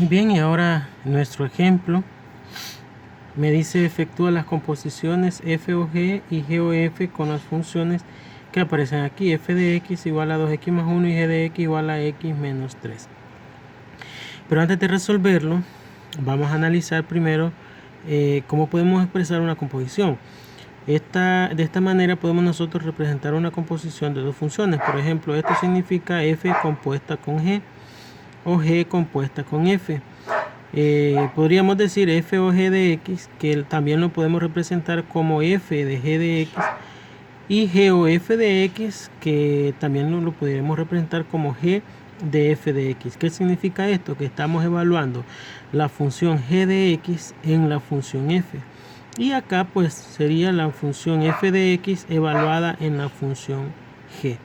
Bien, y ahora nuestro ejemplo me dice efectúa las composiciones f o g y g o f con las funciones que aparecen aquí. F de x igual a 2x más 1 y g de x igual a x menos 3. Pero antes de resolverlo, vamos a analizar primero cómo podemos expresar una composición. De esta manera podemos nosotros representar una composición de dos funciones. Por ejemplo, esto significa f compuesta con g o g compuesta con f. Podríamos decir f o g de x, que también lo podemos representar como f de g de x, y g o f de x, que también lo podríamos representar como g de f de x. ¿Qué significa esto? Que estamos evaluando la función g de x en la función f. Y acá pues sería la función f de x evaluada en la función g.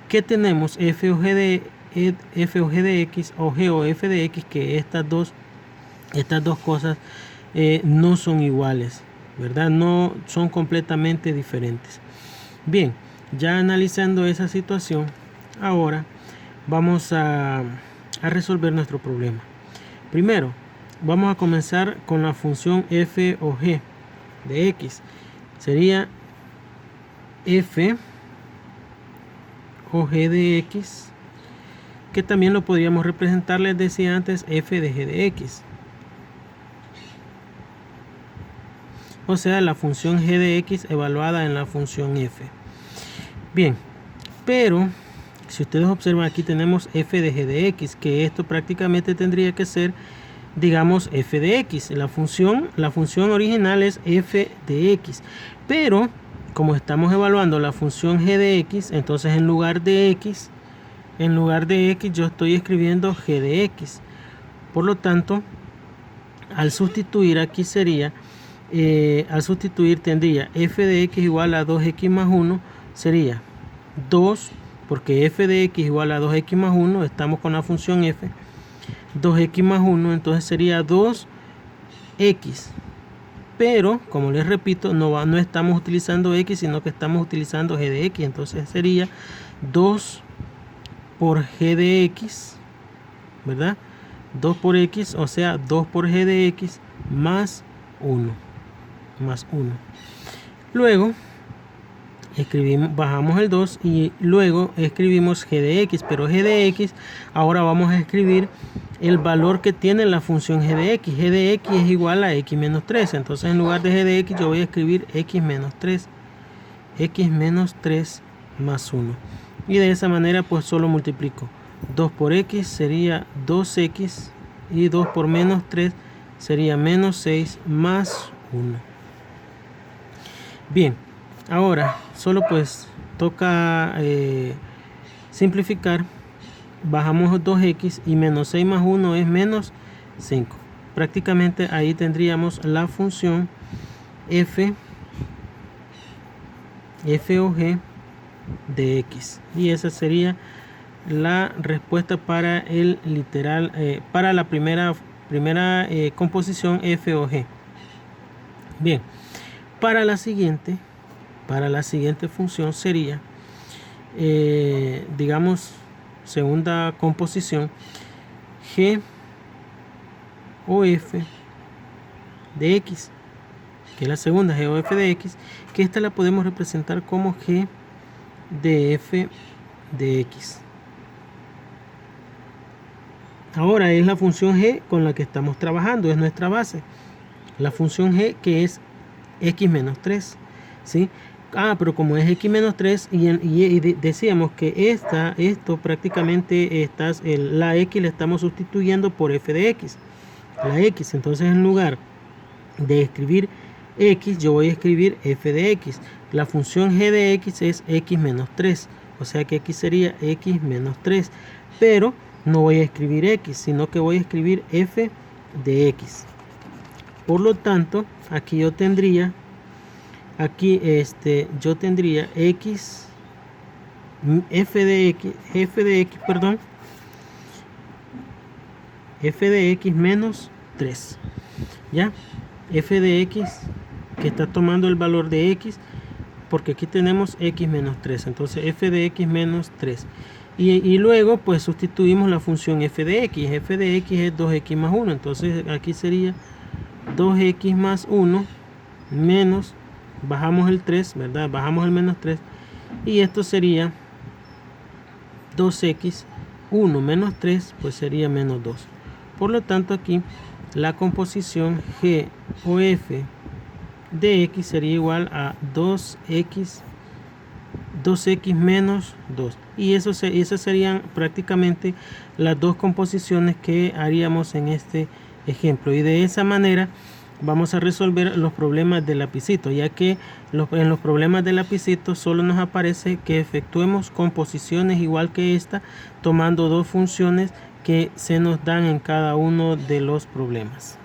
¿Qué tenemos? F o g de x o g o f de x, que estas dos cosas no son iguales, ¿verdad? No son completamente diferentes. Bien, ya analizando esa situación, ahora vamos a resolver nuestro problema. Primero, vamos a comenzar con la función f o g de x. Sería f o g de x, que también lo podríamos representar, les decía antes, f de g de x. O sea, la función g de x evaluada en la función f. Bien, pero si ustedes observan, aquí tenemos f de g de x, que esto prácticamente tendría que ser, digamos, f de x. La función original es f de x, pero como estamos evaluando la función g de x, entonces en lugar de x yo estoy escribiendo g de x. Por lo tanto, al sustituir aquí sería, tendría f de x igual a 2x más 1, sería 2, porque f de x igual a 2x más 1, estamos con la función f, 2x más 1, entonces sería 2x. Pero, como les repito, no estamos utilizando x, sino que estamos utilizando g de x. Entonces sería 2 por g de x, ¿verdad? 2 por x, o sea, 2 por g de x más 1. Luego, bajamos el 2 y luego escribimos g de x, pero g de x, ahora vamos a escribir el valor que tiene la función g de x. G de x es igual a x menos 3, entonces en lugar de g de x yo voy a escribir x menos 3 más 1, y de esa manera pues solo multiplico 2 por x sería 2x, y 2 por menos 3 sería menos 6 más 1. Bien, ahora solo pues toca simplificar. Bajamos 2x y menos 6 más 1 es menos 5. Prácticamente ahí tendríamos la función f o g de x, y esa sería la respuesta para el literal, para la primera composición f o g. Bien, para la siguiente función sería, digamos, segunda composición, g o f de x, que es la segunda, g o f de x, que esta la podemos representar como g de f de x. Ahora es la función g con la que estamos trabajando, es nuestra base. La función g, que es x menos 3, ¿sí? Pero como es x menos 3 y decíamos que esto prácticamente la x la estamos sustituyendo por f de x, la x. Entonces en lugar de escribir x, yo voy a escribir f de x. La función g de x es x menos 3, o sea que aquí sería x menos 3, pero no voy a escribir x, sino que voy a escribir f de x. Por lo tanto, aquí yo tendría x, f de x menos 3, ¿ya? F de x que está tomando el valor de x, porque aquí tenemos x menos 3, entonces f de x menos 3. Y luego pues sustituimos la función f de x. F de x es 2x más 1. Entonces aquí sería 2x más 1 menos, bajamos el 3, ¿verdad? Bajamos el menos 3. Y esto sería 2x, 1 menos 3, pues sería menos 2. Por lo tanto aquí la composición g o f de x sería igual a 2x menos 2. Y esas serían prácticamente las dos composiciones que haríamos en este ejemplo. Y de esa manera vamos a resolver los problemas del lapicito, ya que en los problemas del lapicito solo nos aparece que efectuemos composiciones igual que esta, tomando dos funciones que se nos dan en cada uno de los problemas.